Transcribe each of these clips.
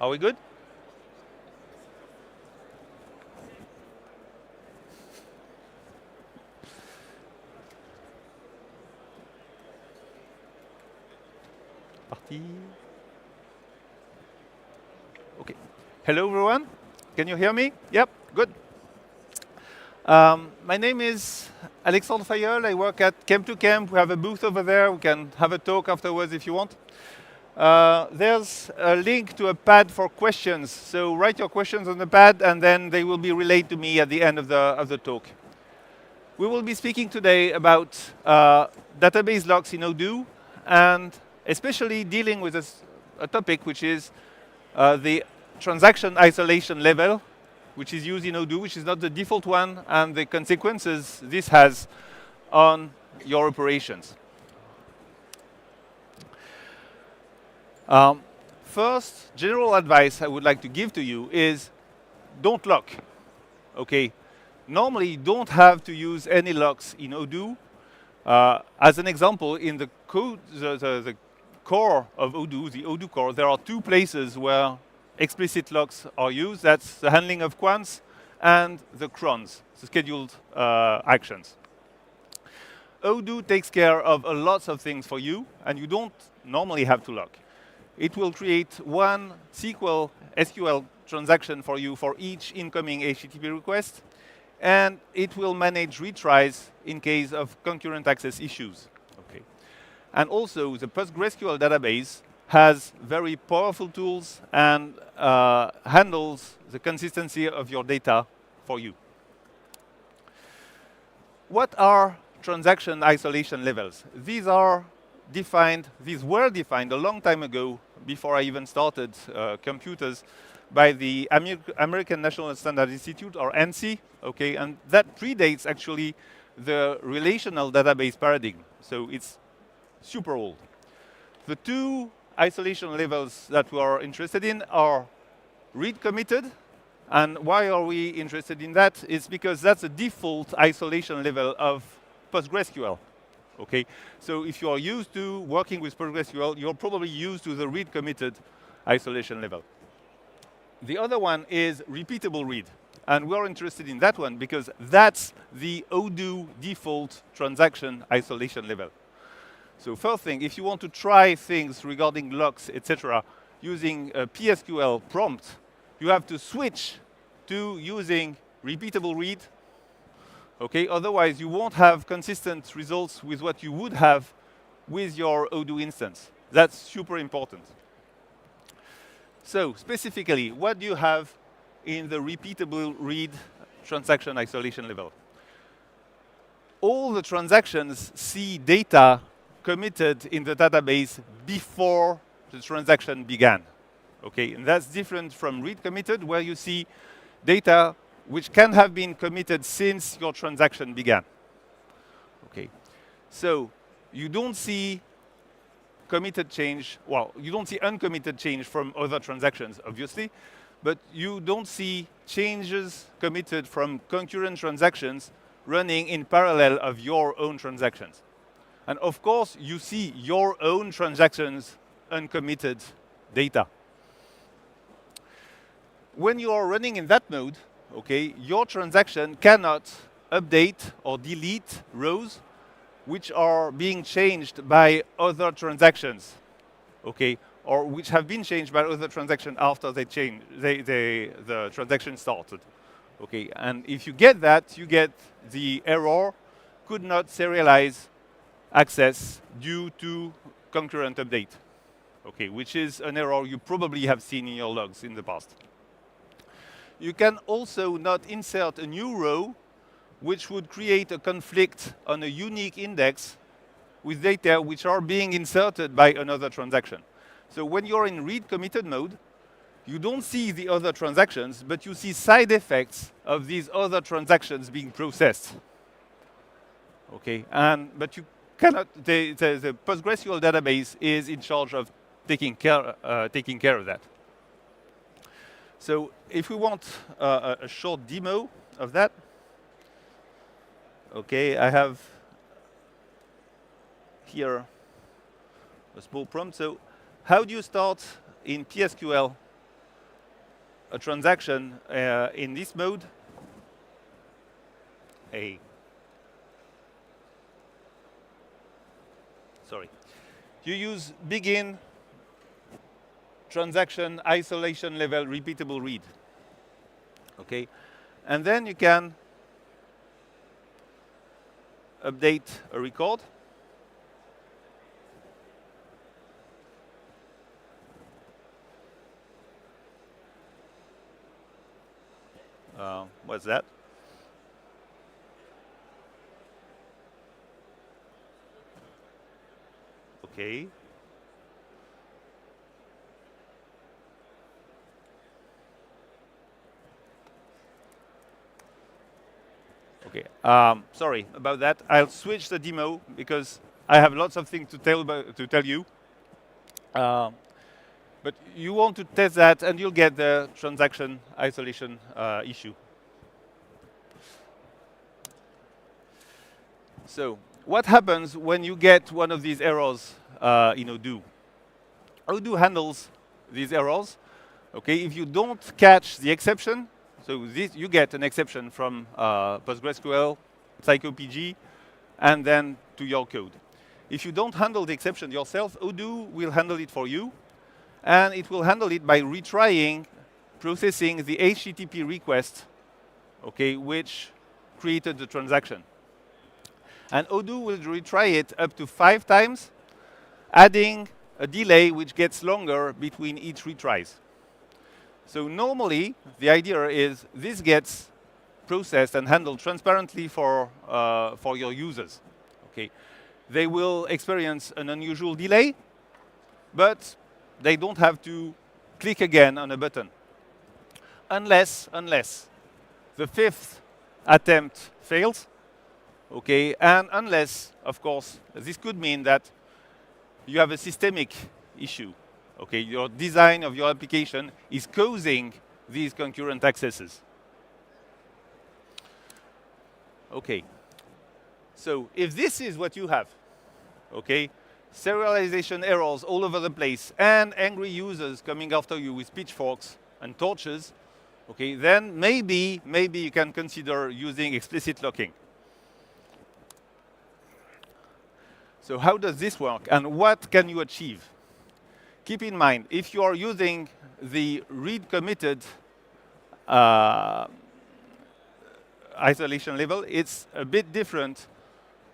Are we good? Parti. Okay. Hello, everyone. Can you hear me? Yep, good. My name is Alexandre Fayol. I work at Camp2Camp. We have a booth over there. We can have a talk afterwards if you want. There's a link to a pad for questions. So write your questions on the pad, and then they will be relayed to me at the end of the talk. We will be speaking today about database locks in Odoo, and especially dealing with a topic which is the transaction isolation level, which is used in Odoo, which is not the default one, and the consequences this has on your operations. First, general advice I would like to give to you is don't lock. Okay, normally you don't have to use any locks in Odoo. As an example, in the code, the core of Odoo, the Odoo core, there are two places where explicit locks are used. That's the handling of quants and the crons, the scheduled actions. Odoo takes care of a lot of things for you, and you don't normally have to lock. It will create one SQL transaction for you for each incoming HTTP request, and it will manage retries in case of concurrent access issues. Okay. And also, the PostgreSQL database has very powerful tools and handles the consistency of your data for you. What are transaction isolation levels? These were defined a long time ago, before I even started computers, by the American National Standard Institute, or ANSI, okay, and that predates actually the relational database paradigm, so it's super old. The two isolation levels that we are interested in are read committed, and why are we interested in that? It's because that's a default isolation level of PostgreSQL. Okay, so if you are used to working with PostgreSQL, you're probably used to the read committed isolation level. The other one is repeatable read, and we're interested in that one because that's the Odoo default transaction isolation level. So first thing, if you want to try things regarding locks, etc., using a PSQL prompt, you have to switch to using repeatable read. Okay, otherwise you won't have consistent results with what you would have with your Odoo instance. That's super important. So specifically, what do you have in the repeatable read transaction isolation level? All the transactions see data committed in the database before the transaction began. Okay, and that's different from read committed, where you see data which can have been committed since your transaction began. Okay, so you don't see committed change, well, you don't see uncommitted change from other transactions, obviously, but you don't see changes committed from concurrent transactions running in parallel of your own transactions. And of course, you see your own transactions uncommitted data. When you are running in that mode, okay, your transaction cannot update or delete rows which are being changed by other transactions, okay, or which have been changed by other transactions after the transaction started, okay. And if you get that, you get the error could not serialize access due to concurrent update, okay, which is an error you probably have seen in your logs in the past. You can also not insert a new row which would create a conflict on a unique index with data which are being inserted by another transaction. So when you're in read committed mode, you don't see the other transactions, but you see side effects of these other transactions being processed. Okay, but you cannot. The PostgreSQL database is in charge of taking care of that. So if we want a short demo of that, okay, I have here a small prompt. So how do you start in PSQL a transaction in this mode, you use begin transaction isolation level repeatable read. Okay, and then you can update a record. What's that? Okay. Okay. Sorry about that. I'll switch the demo because I have lots of things to tell you. But you want to test that, and you'll get the transaction isolation issue. So what happens when you get one of these errors in Odoo? Odoo handles these errors. Okay, if you don't catch the exception, so this, you get an exception from PostgreSQL, PsychoPG, and then to your code. If you don't handle the exception yourself, Odoo will handle it for you, and it will handle it by retrying, processing the HTTP request, okay, which created the transaction. And Odoo will retry it up to 5 times, adding a delay which gets longer between each retries. So normally, the idea is this gets processed and handled transparently for your users. Okay, they will experience an unusual delay, but they don't have to click again on a button, unless the 5th attempt fails. Okay, and unless, of course, this could mean that you have a systemic issue. Okay, your design of your application is causing these concurrent accesses. Okay, so if this is what you have, okay, serialization errors all over the place and angry users coming after you with pitchforks and torches, okay, then maybe you can consider using explicit locking. So how does this work, and what can you achieve? Keep in mind, if you are using the read committed isolation level, it's a bit different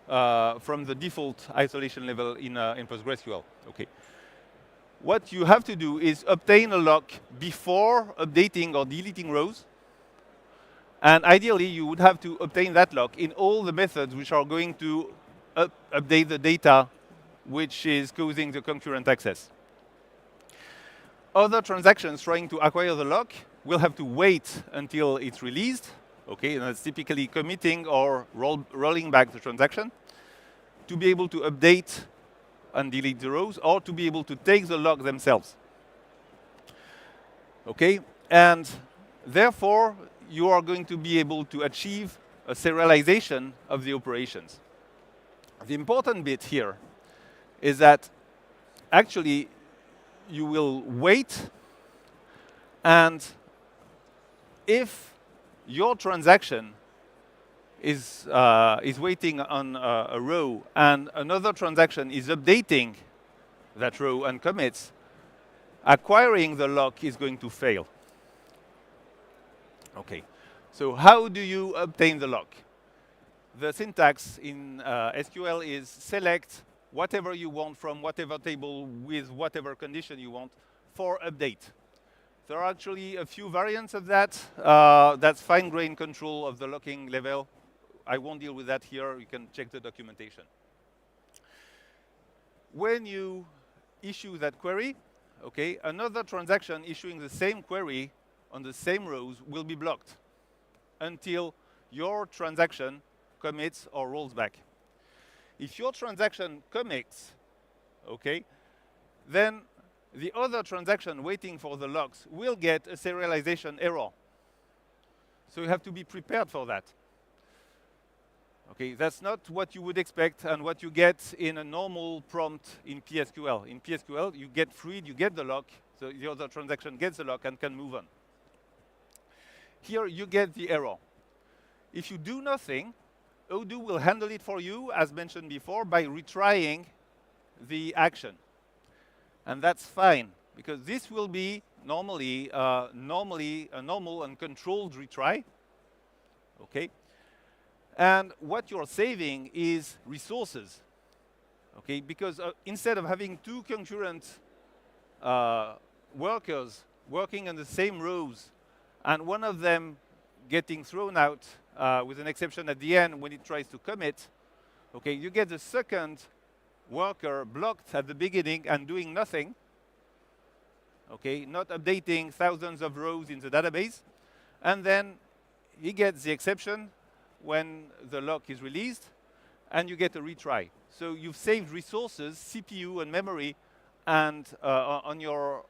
from the default isolation level in PostgreSQL. Okay. What you have to do is obtain a lock before updating or deleting rows. And ideally, you would have to obtain that lock in all the methods which are going to update the data which is causing the concurrent access. Other transactions trying to acquire the lock will have to wait until it's released. Okay, and that's typically committing or rolling back the transaction to be able to update and delete the rows, or to be able to take the lock themselves. Okay, and therefore you are going to be able to achieve a serialization of the operations. The important bit here is that actually you will wait, and if your transaction is waiting on a row and another transaction is updating that row and commits, acquiring the lock is going to fail. Okay, so how do you obtain the lock? The syntax in SQL is select whatever you want from whatever table with whatever condition you want for update. There are actually a few variants of that. That's fine-grained control of the locking level. I won't deal with that here. You can check the documentation. When you issue that query, okay, another transaction issuing the same query on the same rows will be blocked until your transaction commits or rolls back. If your transaction commits, okay, then the other transaction waiting for the locks will get a serialization error. So you have to be prepared for that. Okay, that's not what you would expect and what you get in a normal prompt in PSQL. In PSQL, you get freed, you get the lock, so the other transaction gets the lock and can move on. here you get the error. If you do nothing, Odoo will handle it for you, as mentioned before, by retrying the action. And that's fine, because this will be normally a normal and controlled retry. Okay? And what you're saving is resources. Okay? Because instead of having two concurrent workers working on the same rows, and one of them getting thrown out with an exception at the end when it tries to commit, okay, you get the second worker blocked at the beginning and doing nothing, okay, not updating thousands of rows in the database, and then he gets the exception when the lock is released, and you get a retry. So you've saved resources, CPU and memory, and on your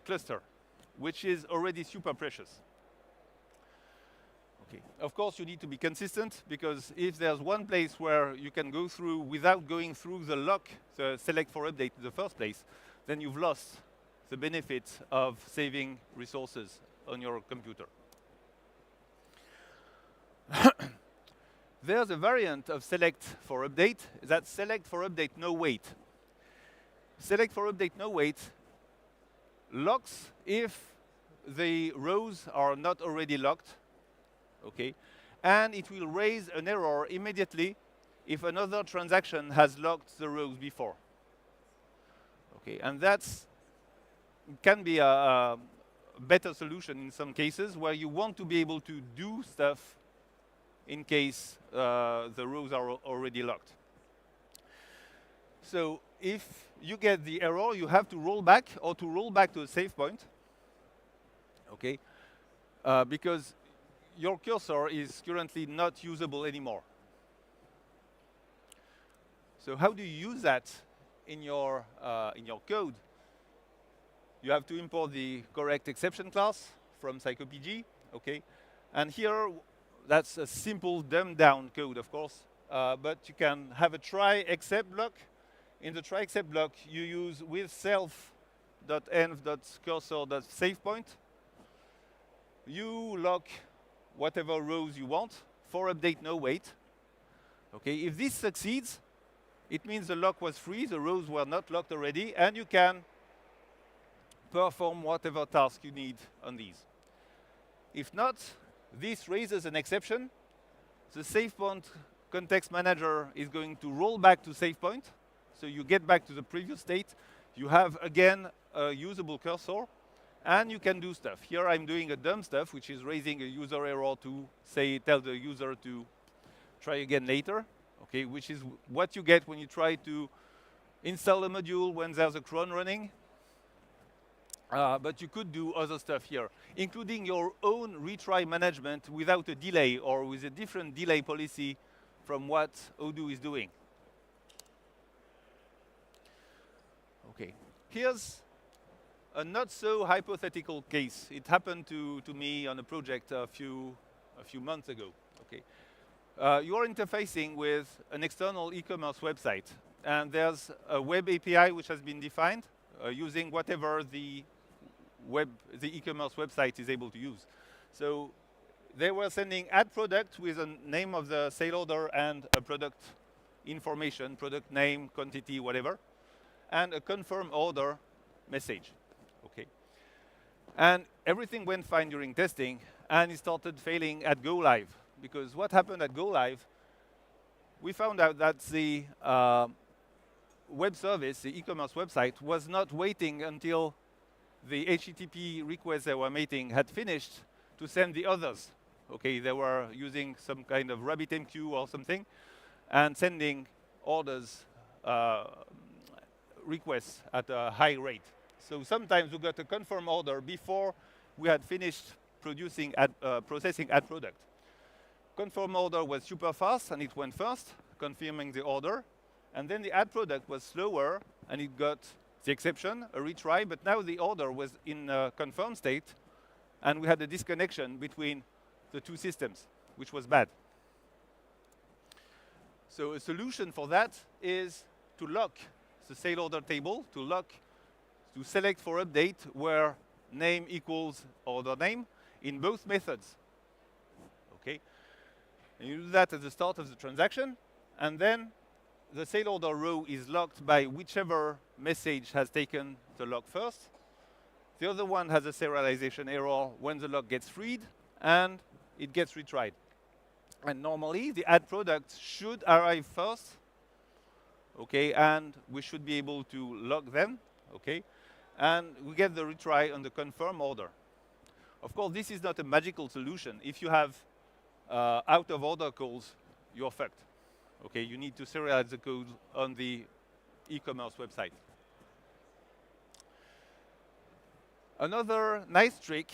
cluster, which is already super precious. Okay. Of course, you need to be consistent, because if there's one place where you can go through without going through the lock, the select for update in the first place, then you've lost the benefit of saving resources on your computer. There's a variant of select for update, that's select for update no wait. Select for update no wait locks if the rows are not already locked, okay, and it will raise an error immediately if another transaction has locked the rows before. Okay, and that's can be a better solution in some cases where you want to be able to do stuff in case the rows are already locked. So if you get the error, you have to roll back or to roll back to a save point, okay, because your cursor is currently not usable anymore. So how do you use that in your code? You have to import the correct exception class from PsychoPG, okay? And here, that's a simple dumbed down code, of course, but you can have a try except block. In the try except block, you use with self.env.cursor.savePoint. You lock whatever rows you want for update no wait. Okay, if this succeeds, it means the lock was free, the rows were not locked already, and you can perform whatever task you need on these. If not, this raises an exception. The SavePoint context manager is going to roll back to SavePoint. So you get back to the previous state. You have, again, a usable cursor, and you can do stuff. Here I'm doing a dumb stuff, which is raising a user error to say, tell the user to try again later, okay, which is what you get when you try to install a module when there's a cron running. But you could do other stuff here, including your own retry management without a delay or with a different delay policy from what Odoo is doing. Okay, here's a not so hypothetical case. It happened to me on a project a few months ago. Okay, you are interfacing with an external e-commerce website, and there's a web API which has been defined using whatever the e-commerce website is able to use. So they were sending add product with a name of the sale order and a product information, product name, quantity, whatever, and a confirm order message. Okay. And everything went fine during testing, and it started failing at go live. Because what happened at go live, we found out that the web service, the e-commerce website, was not waiting until the HTTP requests they were making had finished to send the others. Okay, they were using some kind of RabbitMQ or something and sending orders, requests at a high rate. So sometimes we got a confirm order before we had finished processing add product. Confirm order was super fast and it went first, confirming the order. And then the add product was slower and it got the exception, a retry, but now the order was in a confirmed state and we had a disconnection between the two systems, which was bad. So a solution for that is to lock the sale order table, to select for update where name equals order name, in both methods. Okay, and you do that at the start of the transaction, and then the sale order row is locked by whichever message has taken the lock first. The other one has a serialization error when the lock gets freed, and it gets retried. And normally, the add product should arrive first, okay, and we should be able to lock them, okay, and we get the retry on the confirm order. Of course, this is not a magical solution. If you have out of order calls, you're fucked. Okay, you need to serialize the code on the e-commerce website. Another nice trick,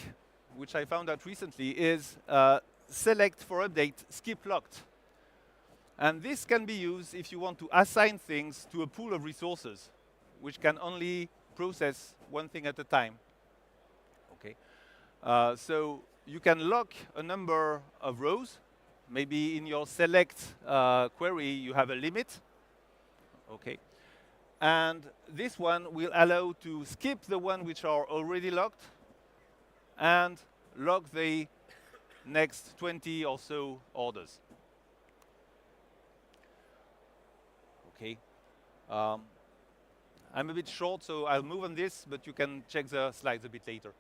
which I found out recently, is select for update, skip locked. And this can be used if you want to assign things to a pool of resources, which can only process one thing at a time. Okay, so you can lock a number of rows. Maybe in your select query, you have a limit. Okay, and this one will allow to skip the one which are already locked and lock the next 20 or so orders. Okay. I'm a bit short, so I'll move on this, but you can check the slides a bit later.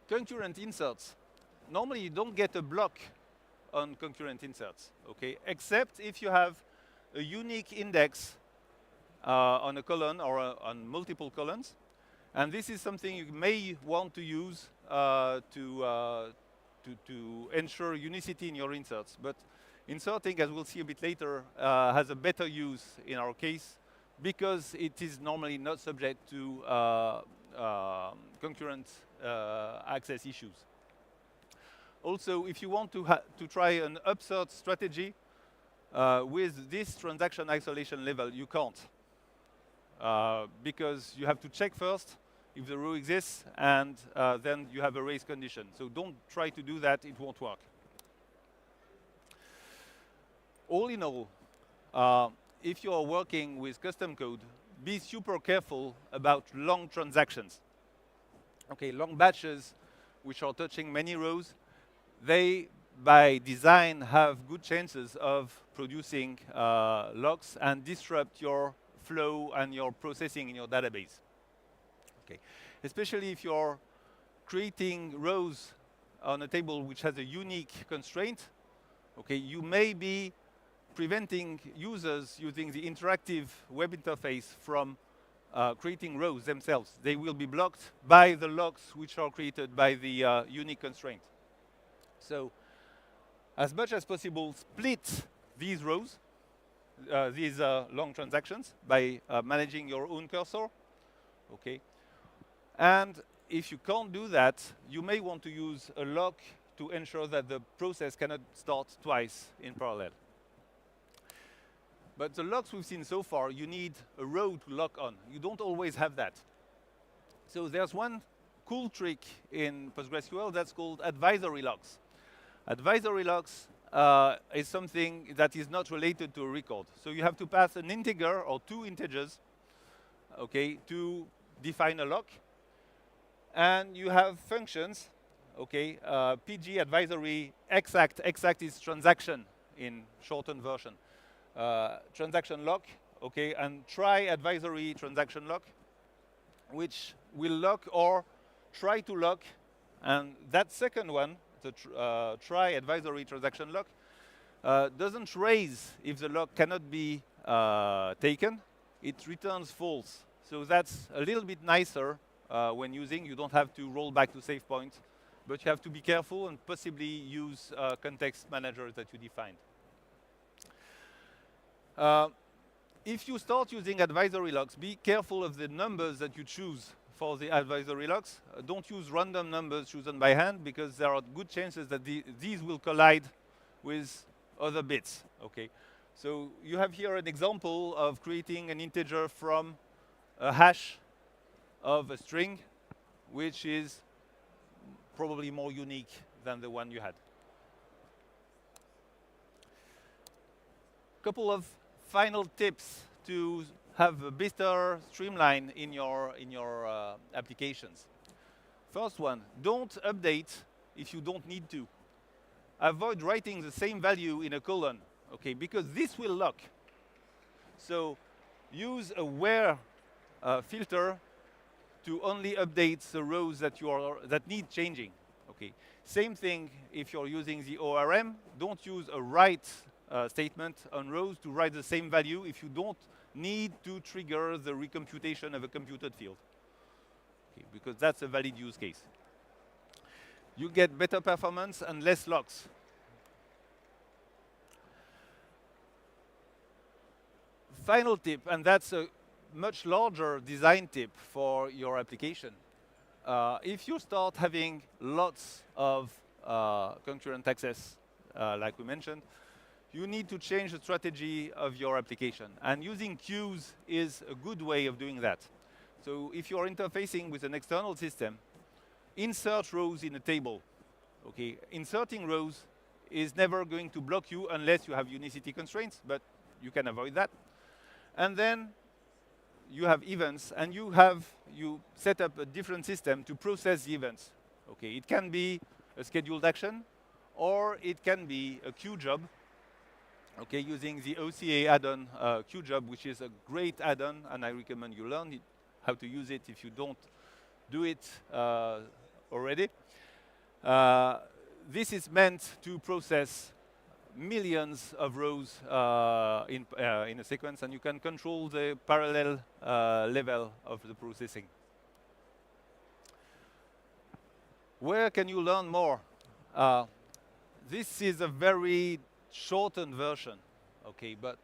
Concurrent inserts. Normally, you don't get a block on concurrent inserts, okay, except if you have a unique index on a column or on multiple columns. And this is something you may want to use to ensure unicity in your inserts. But inserting, as we'll see a bit later, has a better use in our case because it is normally not subject to concurrent access issues. Also, if you want to try an upsert strategy with this transaction isolation level, you can't. Because you have to check first if the row exists, and then you have a race condition. So don't try to do that, it won't work. All in all, if you are working with custom code, be super careful about long transactions. Okay, long batches, which are touching many rows, they, by design, have good chances of producing locks and disrupt your flow and your processing in your database. Okay, especially if you're creating rows on a table which has a unique constraint. Okay, you may be preventing users using the interactive web interface from creating rows themselves. They will be blocked by the locks which are created by the unique constraint. So, as much as possible, split these rows, these long transactions, by managing your own cursor. Okay, and if you can't do that, you may want to use a lock to ensure that the process cannot start twice in parallel. But the locks we've seen so far, you need a row to lock on. You don't always have that. So there's one cool trick in PostgreSQL that's called advisory locks. Advisory locks is something that is not related to a record. So you have to pass an integer or two integers, okay, to define a lock. And you have functions, okay, PG advisory exact. Exact is transaction in shortened version. Transaction lock, okay, and try advisory transaction lock, which will lock or try to lock. And that second one, the try advisory transaction lock, doesn't raise if the lock cannot be taken. It returns false. So that's a little bit nicer when using. You don't have to roll back to save point, but you have to be careful and possibly use context managers that you defined. If you start using advisory locks, be careful of the numbers that you choose for the advisory locks. Don't use random numbers chosen by hand, because there are good chances that these will collide with other bits. Okay, so you have here an example of creating an integer from a hash of a string, which is probably more unique than the one you had. Couple of final tips to have a better streamline in your applications. First one, don't update if you don't need to. Avoid writing the same value in a colon, okay, because this will lock. So use a where filter to only update the rows that need changing. Okay. Same thing if you're using the ORM. Don't use a write statement on rows to write the same value if you don't need to trigger the recomputation of a computed field. Okay, because that's a valid use case. You get better performance and less locks. Final tip, and that's a much larger design tip for your application. If you start having lots of concurrent access, like we mentioned, you need to change the strategy of your application. And using queues is a good way of doing that. So if you're interfacing with an external system, insert rows in a table. Okay, inserting rows is never going to block you unless you have unicity constraints, but you can avoid that. And then you have events, and you set up a different system to process the events. Okay, it can be a scheduled action, or it can be a queue job. Okay, using the OCA add-on queue job, which is a great add-on, and I recommend you learn how to use it if you don't do it already. This is meant to process millions of rows in a sequence, and you can control the parallel level of the processing. Where can you learn more? This is a very shortened version, okay, but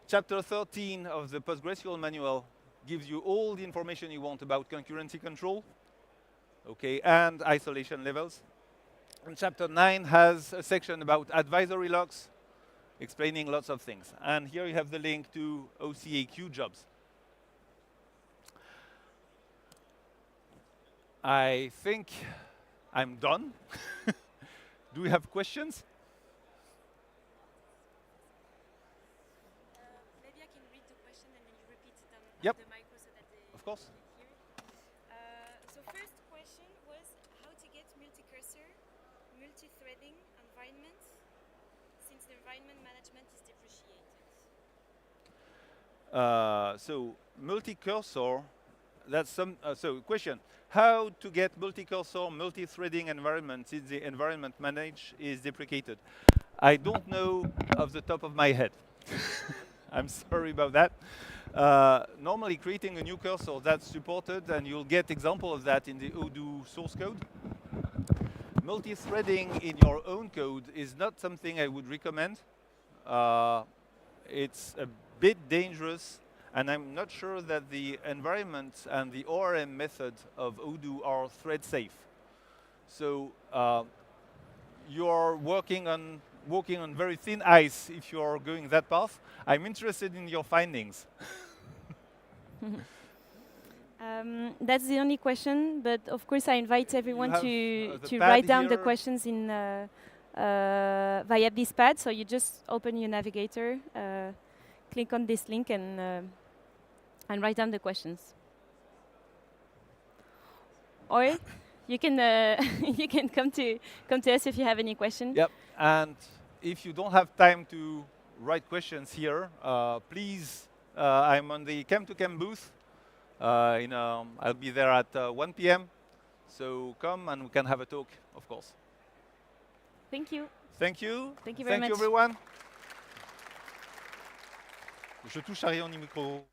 chapter 13 of the PostgreSQL manual gives you all the information you want about concurrency control, okay, and isolation levels. And chapter 9 has a section about advisory locks, explaining lots of things. And here you have the link to OCA queue jobs. I think I'm done. Do we have questions? Maybe I can read the question and then you repeat them Yep. on the micro so that they Of course. hear it. So first question was how to get multi-cursor, multi-threading environments since the environment management is depreciated. So multi-cursor, that's so question, how to get multi-cursor, multi-threading environment since the environment manage is deprecated? I don't know off the top of my head. I'm sorry about that. Normally creating a new cursor that's supported, and you'll get example of that in the Odoo source code. Multi-threading in your own code is not something I would recommend. It's a bit dangerous, and I'm not sure that the environment and the ORM method of Odoo are thread safe. So you're walking on very thin ice if you're going that path. I'm interested in your findings. That's the only question, but of course I invite everyone have, to pad write down the here. questions in via this pad. So you just open your navigator, click on this link, and write down the questions. Or you can you can come to us if you have any questions. Yep. And if you don't have time to write questions here, please, I'm on the Chem2Chem booth. I'll be there at 1 p.m. So come and we can have a talk, of course. Thank you. Thank you. Thank you very much. Thank you, everyone. Je touche à rien au micro.